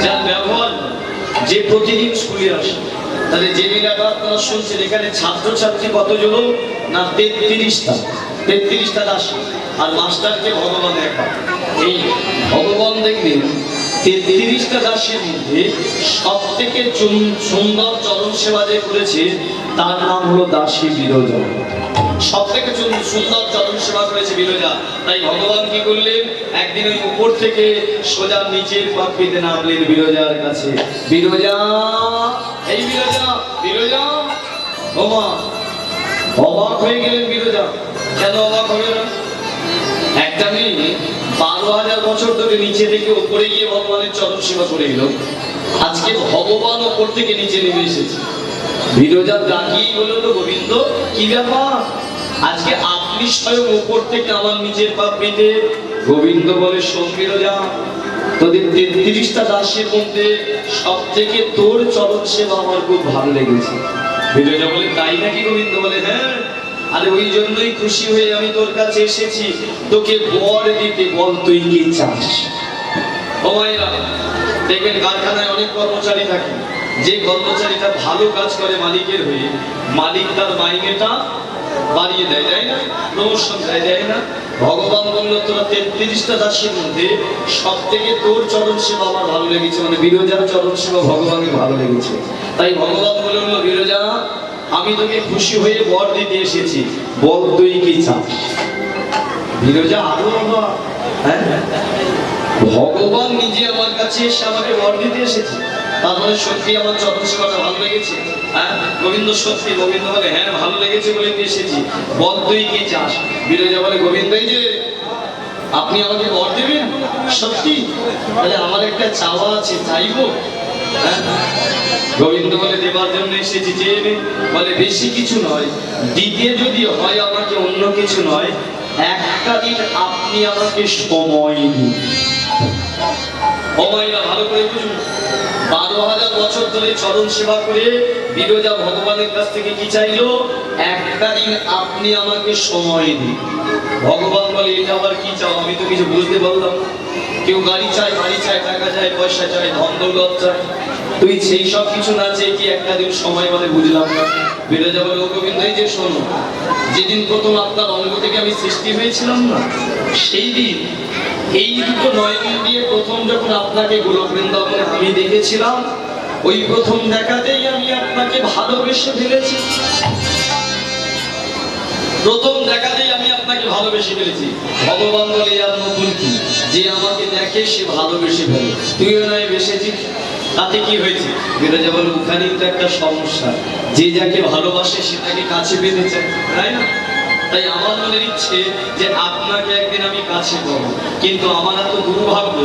যার ব্যবহার, যে প্রতিদিন স্কুলে আসে। তাহলে যে লীলাটা আপনারা শুনছেন এখানে ছাত্রছাত্রী কতজন না? 33টা দাসী। আর মাস্টারকে ভগবান একা। এই ভগবান দেখবেন 33টা দাসীর মধ্যে সব থেকে সুন্দর চরণ সেবা যে করেছে তার নাম হলো দাসী বিরজা। সব থেকে সুন্দর চরণ সেবা করেছে বিরজা। তাই ভগবান কি করলেন? একদিন ওই উপর থেকে সোজা নিচের পাপড়িতে নামলেন বিরজার কাছে। বিরজা, এই বিরজা, বিরজা, ওমা! অবাক হয়ে গেলেন বিরজা। কেন অবাক হবে না? একটা মেয়ে 12,000 বছর ধরে নিচে থেকে উপরে গিয়ে ভগবানের চরণ সেবা করে এলো। আজকে ভগবান উপর থেকে নিচে নেমে এসেছে। বিরজা ডাকিয়ে বলল, গোবিন্দ কি ব্যাপার? আজকে আপনি স্বয়ং উপর থেকে আমার নিচের পাপড়িতে। গোবিন্দ বলে, শোন বিরজা, তোদের 33টা দাসের মধ্যে সব থেকে তোর চরণ সেবা আমার খুব ভালো লেগেছে। বিরজা বলে, তাই নাকি? গোবিন্দ বলে, হ্যাঁ। আরে ওই জন্যই খুশি হয়ে আমি তোর কাছে এসেছি, তোকে বর দিতে। বল তুই কি চাস? ও মায়েরা, দেখবেন কারখানায় অনেক কর্মচারী থাকে। যে কর্মচারীটা ভালো কাজ করে মালিকের হয়ে, মালিক তার মাইনেটা বাড়িয়ে দেয়, দেয় না? প্রমোশন দেয়, দেয় না? ভগবান বলল, তোরা 33টা দাসীর মধ্যে সব থেকে তোর চরণ সেবা আমার ভালো লেগেছে, মানে বিরজার চরণ সেবা ভগবানের ভালো লেগেছে। তাই ভগবান বলল, বিরজা, আমি তোকে খুশি হয়ে বর দিতে এসেছি, বল তুই কি চাস? বিরজা আরো বাবা, হ্যাঁ, ভগবান নিজে আমার কাছে এসে আমাকে বর দিতে এসেছে, তার মানে সত্যি আমার চরণ সেবাটা ভালো লেগেছে। হ্যাঁ গোবিন্দ, সত্যি? গোবিন্দ বলে, হ্যাঁ ভালো লেগেছে বলে এসেছি, বল তুই কি চাস? বিরজা বলে, গোবিন্দ, এই যে আপনি আমাকে বর দেবেন? সত্যি? তাহলে আমার একটা চাওয়া আছে, চাইবো? হ্যাঁ। গোবিন্দ বলে, দেবার জন্য এসেছি, চেয়ে নে। বলে, বেশি কিছু নয়, দিতে যদি হয় আমাকে অন্য কিছু নয়, একটা দিন আপনি আমাকে সময় দিন। ও মাইরা, ভালো করে বুঝুন, 12,000 বছর ধরে চরণ সেবা করে বিরজা ভগবানের কাছ থেকে কি চাইলো? একটা দিন আপনি আমাকে সময় দিন। ভগবান বলে, এটা আবার কি চাও? আমি তো কিছু বুঝতে পারলাম। কেউ গাড়ি চায়, বাড়ি চায়, টাকা চায়, পয়সা চায়, ধন দৌলত চায়, তুই সেই সব কিছু না চেয়ে কি একটা দিন সময়? মানে বুঝলাম না। বিরজা বলে, ও গোবিন্দ, এই যে শোনো, যেদিন প্রথম আপনার অঙ্গ থেকে আমি সৃষ্টি হয়েছিলাম না, সেই দিন এই দুটো নয়ন দিয়ে প্রথম যখন আপনাকে গোলক বৃন্দাবনে আমি দেখেছিলাম, ওই প্রথম দেখাতেই আমি আপনাকে ভালোবেসে ফেলেছি। প্রথম দেখাতেই আমি আপনাকে ভালোবেসে ফেলেছি। ভগবান বলে, আর নতুন কি? যে আমাকে দেখে সে ভালোবেসে ফেলে, তুইও নয় বেসেছিস, তাতে কি হয়েছে? বিরজা বলে, ওখানেই তো একটা সমস্যা, যে যাকে ভালোবাসে সে তাকে কাছে পেতে চায়, তাই না? তাই আমার মনের ইচ্ছে যে আপনাকে একদিন আমি কাছে পাবো, কিন্তু আমার এত দুর্ভাগ্য,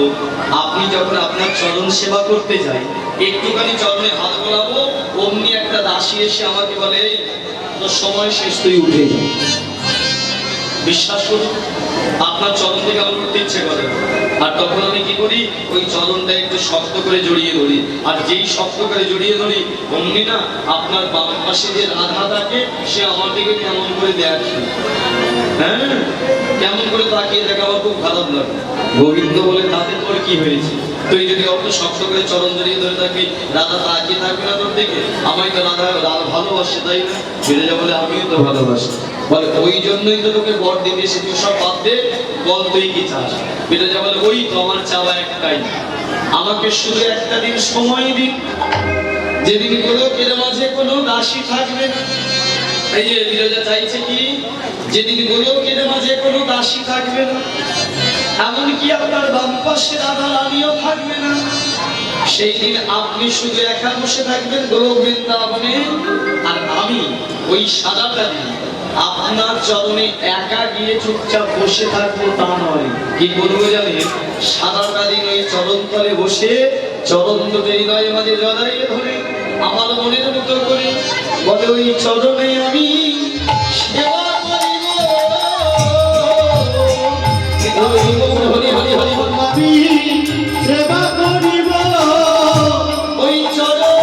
আপনি যখন আপনার চরণ সেবা করতে যাই, একটুখানি চরণে হাত বোলাবো, অমনি একটা দাসী এসে আমাকে বলে, এই তোর সময় শেষ, তুই উঠে যা। বিশ্বাস করুন, আপনার চরণ থেকে আমার উঠতে ইচ্ছে করে, আর তখন আমি কি করি, ওই চরণটা একটু শক্ত করে জড়িয়ে ধরি, আর যেই শক্ত করে জড়িয়ে ধরি, অমনি না আপনার বাম পাশে যে রাধা থাকে, সে আমার দিকে কেমন করে দেখে, হ্যাঁ কেমন করে তাকিয়ে দেখে, আমার খুব খারাপ লাগে। গোবিন্দ বলে, তাতে তোর কি হয়েছে, তুই যদি অত শক্ত করে চরণ জড়িয়ে ধরে থাকবি, রাধা তাকিয়ে থাকবে না তোর দিকে? আমায় তো রাধা ভালোবাসে, তাই না? বিরজা বলে, আমিও তো ভালোবাসি। বলে, ওই জন্যই তো তোকে বর দিতে এসেছি, সব বাদ দে, বল তুই কি চাস? বিরজা বলে, ওই তো আমার চাওয়া একটাই, আমাকে শুধু একটা দিন সময় দিন, যেদিন গোলকের মাঝে কোনো দাসী থাকবে না। এই যে বিরজা চাইছে কি, যেদিন গোলকের মাঝে কোনো দাসী থাকবে না, এমনকি আপনার বাম পাশে রাধা রানীও থাকবে না, সেই দিন আপনি শুধু একা বসে থাকবেন গোলক বৃন্দাবনে, আর আমি ওই সারাটা দিন আপনার চরণে একা গিয়ে চুপচাপ বসে থাকবো, তা নয়। কি করবো জানেন? সারাটা দিন ওই চরণ তলে বসে চরণ দুটো হৃদয়ের মাঝে জড়াইয়ে ধরে আমার মনের মতো করে বলে, ওই চরণে আমি সেবা করিব, হরি হরি হরি আমি সেবা করিব, ওই চরণে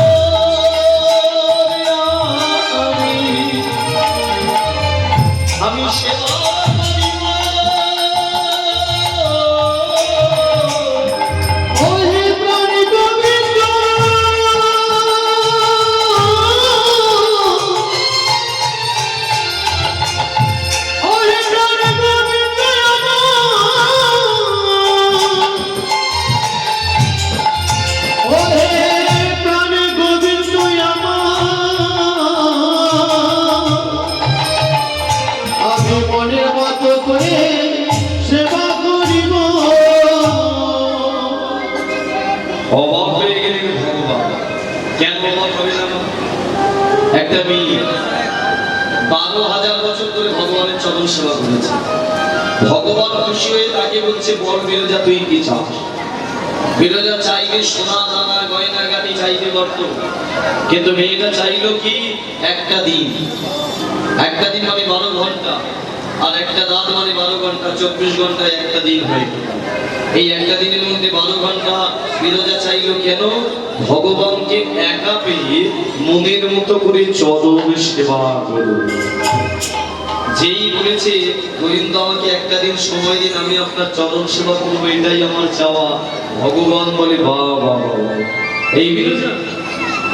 আমি সেবা করিব, ওহে প্রাণ গোবিন্দ, ওহে প্রাণ গোবিন্দ আমার, ওহে প্রাণ গোবিন্দ আমার, আমি মনের মতো করে সেবা করিব। অবাক হয়ে গেলেন ভগবান। কেন অবাক হবে না? একটা মেয়ে 12,000 বছর ধরে ভগবানের চরণ সেবা করেছে, ভগবান খুশি হয়ে তাকে বলছে, বল বিরজা তুই কি চাস? বিরজা চাইবে সোনা দানা গয়না গাটি চাইবে বর্ত, কিন্তু মেয়েটা চাইলো কি, একটা দিন। একটা দিন মানে 12 ঘন্টা, আর একটা রাত মানে 12 ঘন্টা, 24 ঘন্টায় একটা দিন হয়ে গেল। এই একটা দিনের মধ্যে 12 ঘন্টা বিরজা চাইলো কেন? ভগবানকে একা পেয়ে মনের মতো করে চরণ সেবা করো। যেই বলেছে, গোবিন্দ আমাকে একটা দিন সময় দিন, আমি আপনার চরণ সেবা করবো, এটাই আমার চাওয়া, ভগবান বলে, বাহ বাহ বাহ, এই বিরজা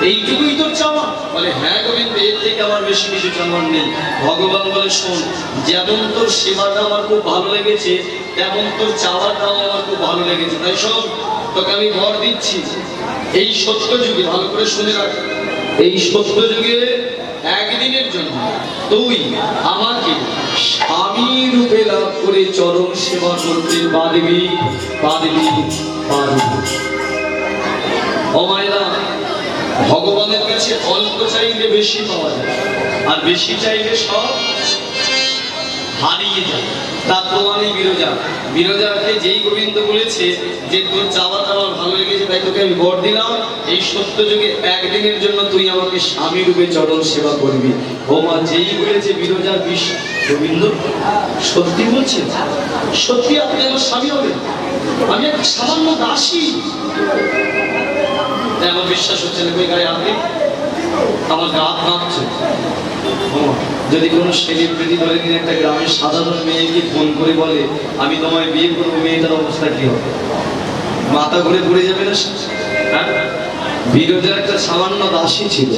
এইটুকুই তোর চাওয়া? বলে, হ্যাঁ গোবিন্দ, এর থেকে আমার বেশি কিছু চাওয়ার নেই। ভগবান বলে, শোন, যেমন তোর সেবাটা আমার খুব ভালো লেগেছে, তেমন তোর চাওয়াটাও আমার খুব ভালো লেগেছে, তাই শোন, তোকে আমি বর দিচ্ছি, এই সত্য যুগে, ভালো করে শুনে রাখ, এই সত্য যুগে একদিনের জন্য তুই আমাকে স্বামী রূপে লাভ করে চরণ সেবা করতে পারবি, পারবি, পারবি। ও মায়েরা, ভগবানের কাছে অল্প চাইলে বেশি পাওয়া যায়, আর বেশি চাইলে সব হারিয়ে যায়। তার প্রমাণই বিরজা। বিরজাকে যেই গোবিন্দ বলেছে যে তোর চাওয়াটা আমার ভালো লেগেছে, তাই তোকে আমি বর দিলাম, এই সত্য যুগে একদিনের জন্য তুই আমাকে স্বামী রূপে চরণ সেবা করবি। ও মা, যেই বলেছে বিরজার বিশ্বাস, গোবিন্দ সত্যি বলছে, সত্যি আপনি আমার স্বামী হবেন? আমি একটা সামান্য দাসী, আমার বিশ্বাস হচ্ছে না। কই গায়ে আপনি, আমার গা কাঁপছে। যদি কোনো সেলিব্রিটি ধরে নিন, একটা গ্রামের সাধারণ মেয়েকে ফোন করে বলে, আমি তোমায় বিয়ে করবো, মেয়েটার অবস্থা কি হবে? মাথা ঘুরে পড়ে যাবে না? হ্যাঁ, বিরজার একটা সামান্য দাসী ছিল,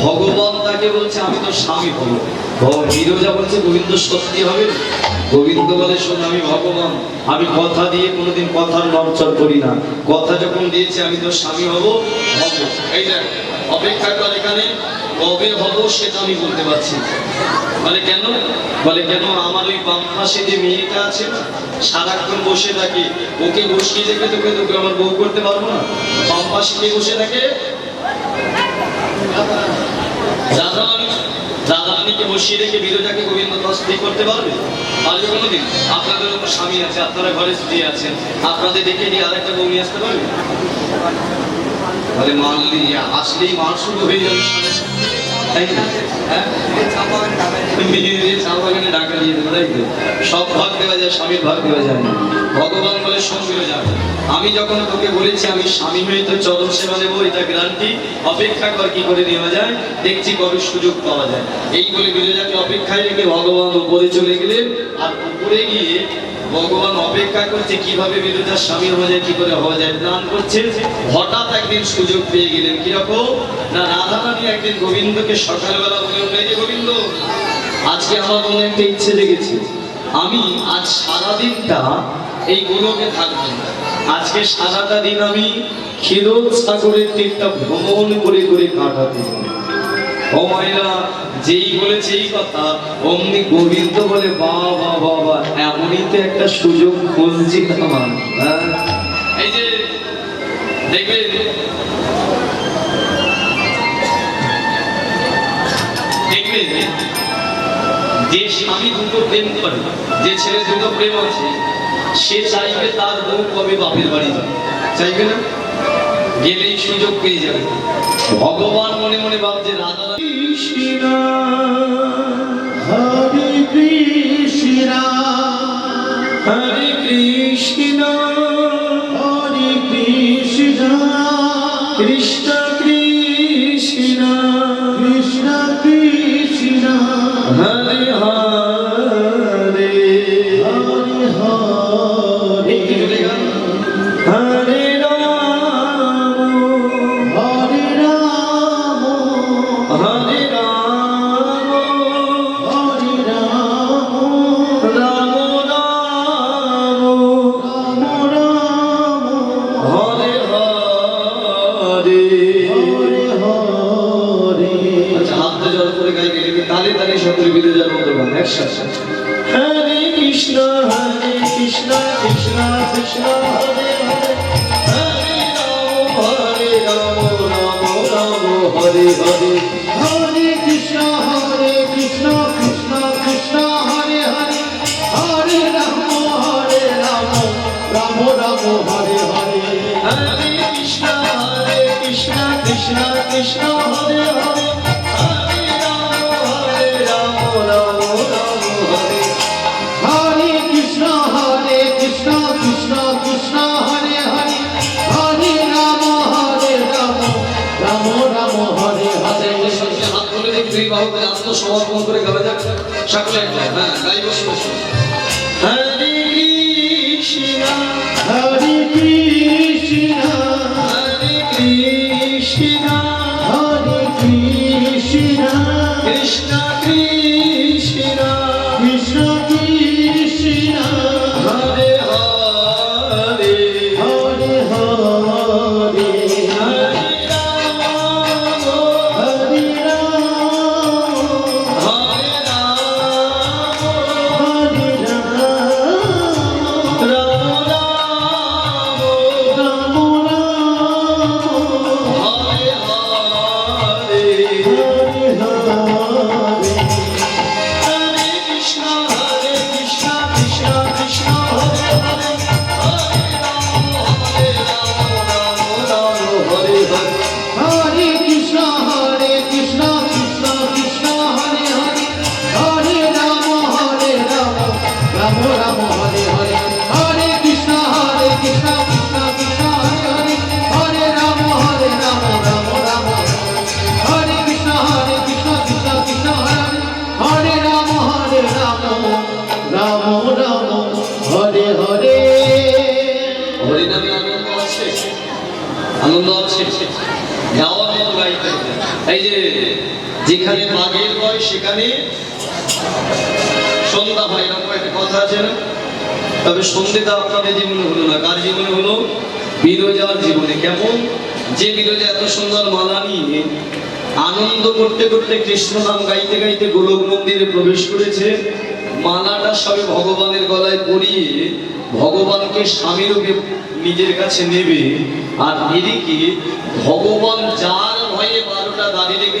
ভগবান তাকে বলছে, আমি তো স্বামী হবো। বিরজা বলছে, গোবিন্দ সত্যি হবে? গোবিন্দ বলে, শোন, আমি ভগবান, আমি কথা দিয়ে কোনোদিন কথার নড়চড় করি না, কথা যখন দিয়েছি আমি তো স্বামী হব, হব। এই দেখ, অপেক্ষা কর, এখানে কবে হব সেটা আমি বলতে পারছি। বলে কেন? বলে কেন, আমার ওই বাম পাশে যে মেয়েটা আছে না, সারাক্ষণ বসে থাকে, ওকে বসিয়ে রেখে তোকে আমার বউ করতে পারবো না। বাম পাশে কে বসে থাকে? রাধারানীকে বসিয়ে রেখে বিরজাকে গোবিন্দ দশ ঠিক করতে পারবে? পারবে কোনোদিন? আপনাদের উপর স্বামী আছে, আপনারা ঘরে স্ত্রী আছেন, আপনাদের দেখে নিয়ে আরেকটা বউ নিয়ে আসতে পারবে? তাহলে মানলি আসলেই মান শুরু হয়ে যাবে স্বামীর সাথে। তাই না? হ্যাঁ? মেয়েদের চা বাগানে ডাকা দিয়ে দেবে, তাই তো? সব ভাগ দেওয়া যায়, স্বামীর ভাগ দেওয়া যায় না। ভগবান বলে সঙ্গীও যাবে। আমি যখন তোকে বলেছি আমি স্বামী হয়ে তো চরম সেবা নেবো, এটা গ্যারান্টি, অপেক্ষা কর কি করে নেওয়া যায়, দেখছি কবে সুযোগ পাওয়া যায়। এই বলে বিরজাকে অপেক্ষায় রেখে ভগবান উপরে চলে গেলেন। আর উপরে গিয়ে ভগবান অপেক্ষা করছে কিভাবে বিরজার স্বামী হওয়া যায়, কি করে হওয়া যায়, প্ল্যান করছে। হঠাৎ একদিন সুযোগ পেয়ে গেলেন। কিরকম না, রাধা রানী একদিন গোবিন্দকে সকালবেলা বলে উঠলেন, যে গোবিন্দ, আজকে আমার মনে একটা ইচ্ছে জেগেছে, আমি আজ সারাদিনটা এই গোলকে থাকবো। আজকে সারাটা দিন আমি ক্ষীরোদ সাগরের তীরটা ভ্রমণ করে করে কাটাতে চাই। ও মায়েরা, যেই বলেছে এই কথা অমনি গোবিন্দ বলে, বাবা বাবা, এমনই তো একটা সুযোগ খুঁজছিলাম আমি। হ্যাঁ, এই যে দেখবেন দেখবেন যে স্বামী দুটো প্রেম করে, যে ছেলে দুটো প্রেম আছে, সে চাইবে তার বউ কবে বাপের বাড়ি যাবে, চাইবে না? গেলেই সুযোগ পেয়ে যাবে। ভগবান মনে মনে ভাবছে রাধা কৃষ্ণ হরে কৃষ্ণ হরে কৃষ্ণ হরে কৃষ্ণ কৃষ্ণ কৃষ্ণ কৃষ্ণ কৃষ্ণ হরে হরে হরে হরে একটু চলে গেল। হরে রাম হরে রাম হরে রাম হরে রাম রাম রাম রাম রাম হরে হরে। হরে হরে আচ্ছা, হাতটা জল করে গায়ে গেলে কি তালে তালে সকলে বিদে যার মতো গান একসাথে। হরে কৃষ্ণ কৃষ্ণ কৃষ্ণ হরে হরে, হরে রাম রাম রাম হরে হরে। হরে কৃষ্ণ কৃষ্ণ কৃষ্ণ হরে হরে হরে রাম রাম রাম হরে হরে হরে কৃষ্ণ কৃষ্ণ কৃষ্ণ হরে হরে, হরে রাম রাম রাম হরে। হরে কৃষ্ণ কৃষ্ণ কৃষ্ণ হরে হরে হরে রাম রাম রাম হরে হরে সঙ্গে হাত তুলে দেখি দুই বাহু করে আত্মসমর্পণ করে গাওয়া যাক সকলে একবার। হ্যাঁ, গাই বসে বসে। হরে কৃষ্ণ হরে কৃষ্ণ হরে কৃষ্ণ হরে কৃষ্ণ কৃষ্ণ কৃষ্ণ কৃষ্ণ কৃষ্ণ হরে হরে হরে হরে হরে রাম হরে রাম হরে রাম হরে রাম রাম রাম রাম রাম হরে হরে। হরে হরে হরে কৃষ্ণ কৃষ্ণ কৃষ্ণ হরে হরে, হরে রাম রাম রাম হরে হরে। হরে কৃষ্ণ কৃষ্ণ কৃষ্ণ হরে হরে হরে রাম রাম রাম হরে হরে হরে কৃষ্ণ কৃষ্ণ কৃষ্ণ হরে হরে হরে রাম রাম রাম হরে কৃষ্ণ কৃষ্ণ কৃষ্ণ হরে হরে রাম রাম রাম হরে হরে হরিনামে আনন্দ আছে, আনন্দ আছে, গাওয়ার মতো গাইতে হবে। এই যে যেখানে বাঘের ভয় সেখানে সন্ধ্যা হয়, এরকম একটা কথা আছে না? তবে সন্ধ্যেটা আপনাদের জীবনে হলো না, কার জীবনে হলো? বিরজার জীবনে। কেমন? যে বিরজা এত সুন্দর মালা নিয়ে আনন্দ করতে করতে কৃষ্ণ নাম গাইতে গাইতে গোলক মন্দিরে প্রবেশ করেছে। মালাটা সবে ভগবানের গলায় পরিয়ে ভগবানকে স্বামী রূপে নিজের কাছে নেবে। আর এদিকে ভগবান যার ভয়ে 12টা দাঁড়িয়ে রেখেছে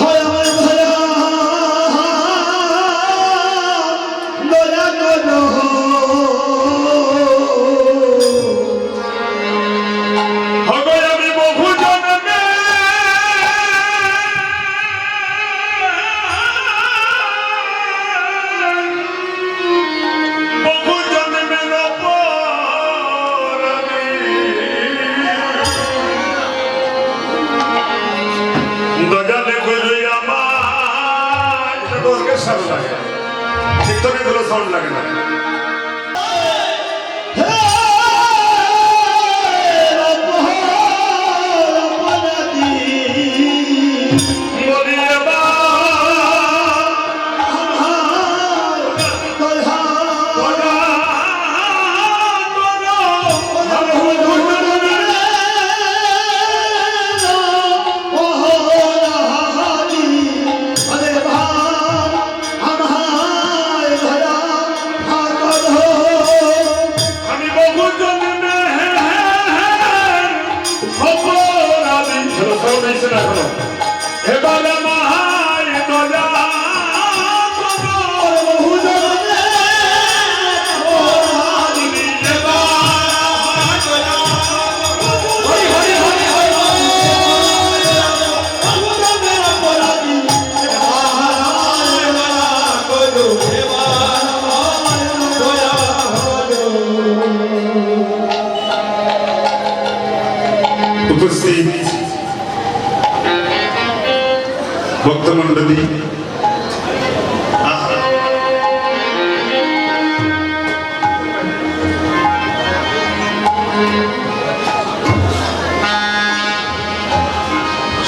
হয় আমার ভয়া দয়া করো হবে আমি বহু জন্মে বহু জন্মের অপরাধী। দয়ালে করে আমার এটা তো সাউন্ড লাগে, কীর্তনে গুলো সাউন্ড লাগে না। এবারে মাহাই দয়া উপস্থিত ভক্তমণ্ডলী,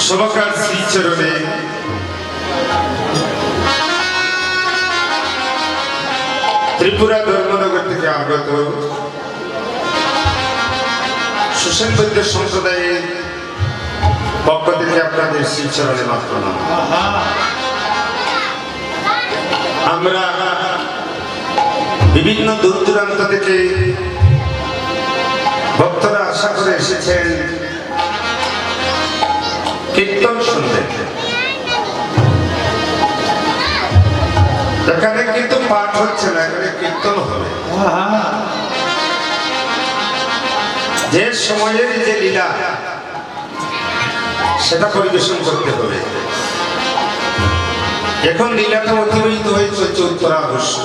সবাকার শ্রীচরণে ত্রিপুরা ধর্মনগর থেকে আগত সুসেন বৈদ্য সম্প্রদায়ের পক্ষ থেকে আপনাদের শ্রীচরণে মাত্র না। আমরা বিভিন্ন দূর দূরান্ত থেকে ভক্তরা আশা করে এসেছেন কীর্তন শুনতে। এখানে কিন্তু পাঠ হচ্ছে না, এখানে কীর্তন হবে। যে সময়ের যে লীলা সেটা পরিবেশন করতে হবে। এখন লীলাটা অতিবাহিত হয়ে চলছে 15 আগস্ট।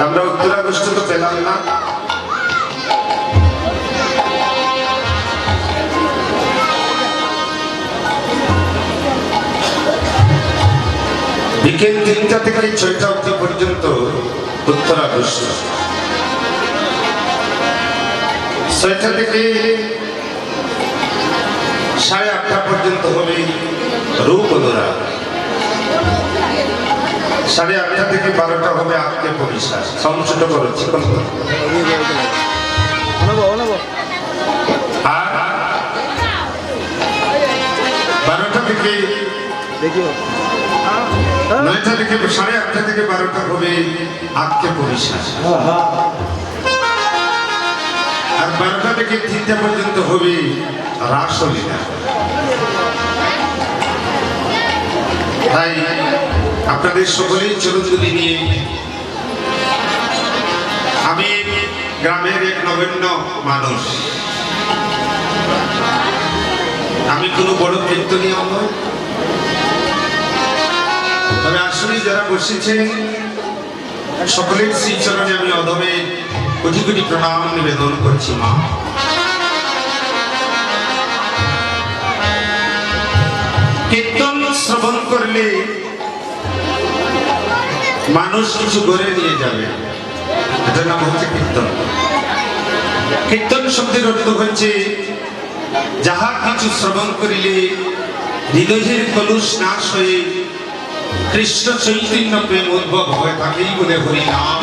আমরা 15 আগস্ট তো পেলাম না। বিকেল 3টা থেকে 6টা অবধি পর্যন্ত 15 আগস্ট। 6টা থেকে 8:30 পর্যন্ত হবে রূপ অনুরাগ। 8:30 থেকে 12টা হবে আত্মে পরিশ্বাস। সাউন্ড ছোট করছি আর 12টা থেকে 9টা থেকে 8:30 থেকে 12টা হবে আত্মে পরিশ্বাস। আর 12টা থেকে 3টা পর্যন্ত হবে রাসলীলা। তাই আপনাদের সকলেই চরণধুলি নিয়ে আমি গ্রামের এক নগণ্য মানুষ, আমি কোনো বড় কীর্তনীয় নই, তবে আসলে যারা বসেছেন সকলের শ্রীচরণে আমি অধমে কোটি কোটি প্রণাম নিবেদন করছি। মা, কীর্তন শ্রবণ করলে মানুষ কিছু করে নিয়ে যাবে, এটার নাম হচ্ছে কীর্তন। কীর্তন শব্দের অর্থ হচ্ছে যাহা কিছু শ্রবণ করিলে হৃদয়ের কলুষ নাশ হয়ে কৃষ্ণ চৈতন্য প্রেম উদ্ভব হয়ে থাকেই বলে হরি নাম।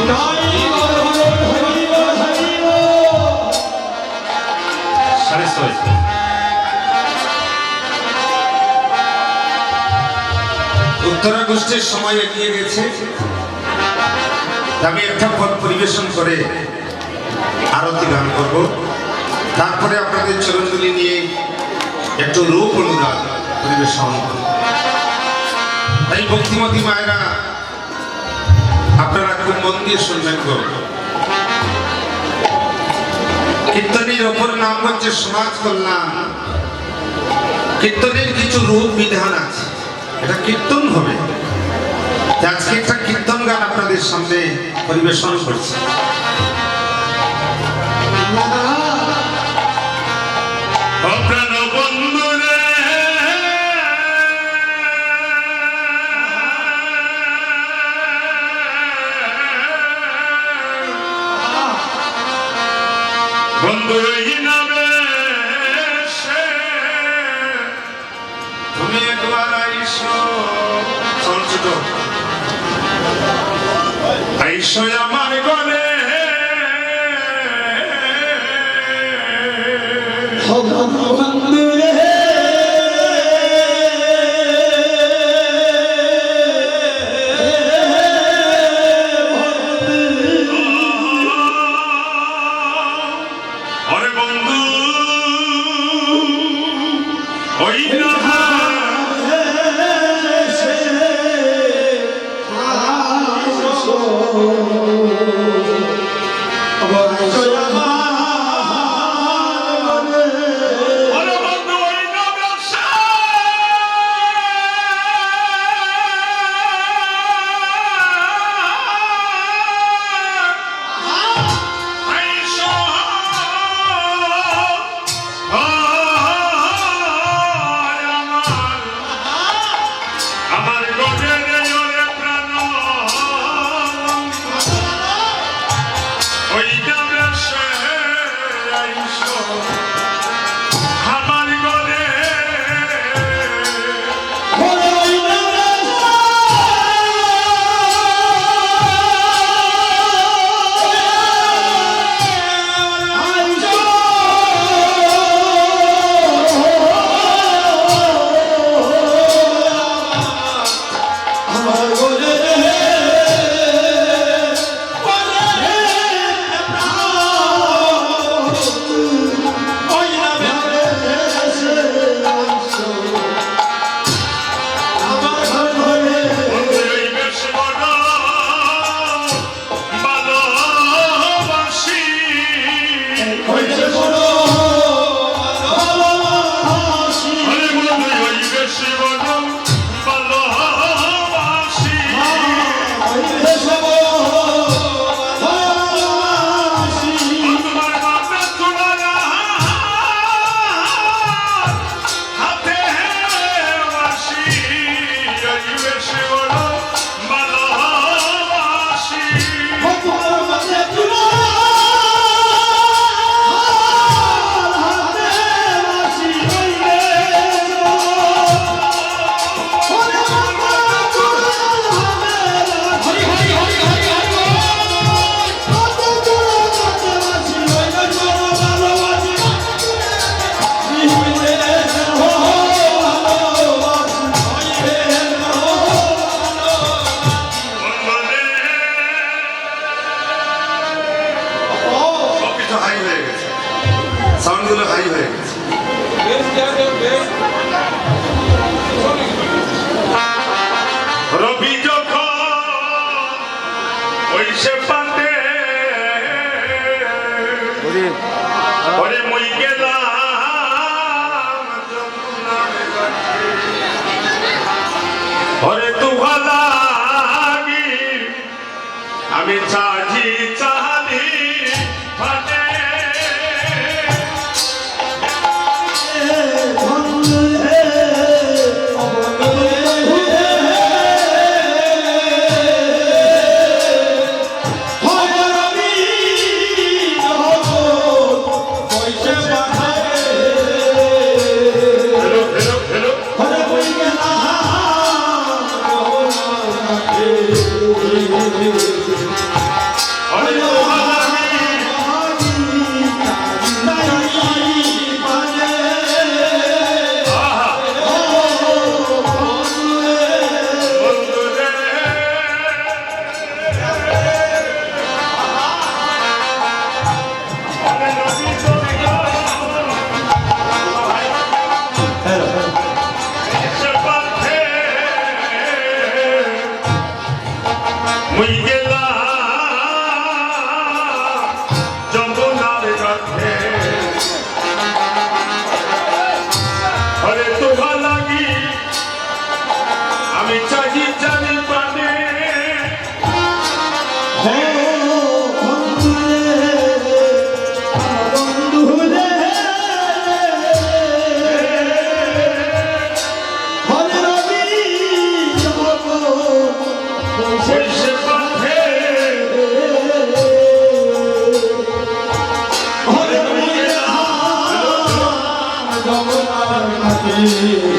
উত্তরা গোষ্ঠীর সময় এগিয়ে গেছে, আমি একটা পদ পরিবেশন করে আরতি গান করব, তারপরে আপনাদের চরণগুলি নিয়ে একটু রূপ অনুরাগ পরিবেশন করব। তাই ভক্তিমতী মায়েরা আপনারা খুব মন দিয়ে শুনবেন গো। কীর্তনের অপর নাম হচ্ছে সমাজ কল্যাণ। কীর্তনের কিছু রূপ বিধান আছে, এটা কীর্তন হবে। আজকে একটা কীর্তন গান আপনাদের সামনে পরিবেশন করছি। বন্ধু তুমি একবার আইসো, চল ছোট, আইসো আমার গলে অরে বন্ধু ওই না সাউন্ডগুলো হাই হয়ে গেছে। রবি যখন ওই সে পাতে ওরে মই গেলাম ওরে তুহালাগি আমি চাহি চাহানি পাতে Bye. রে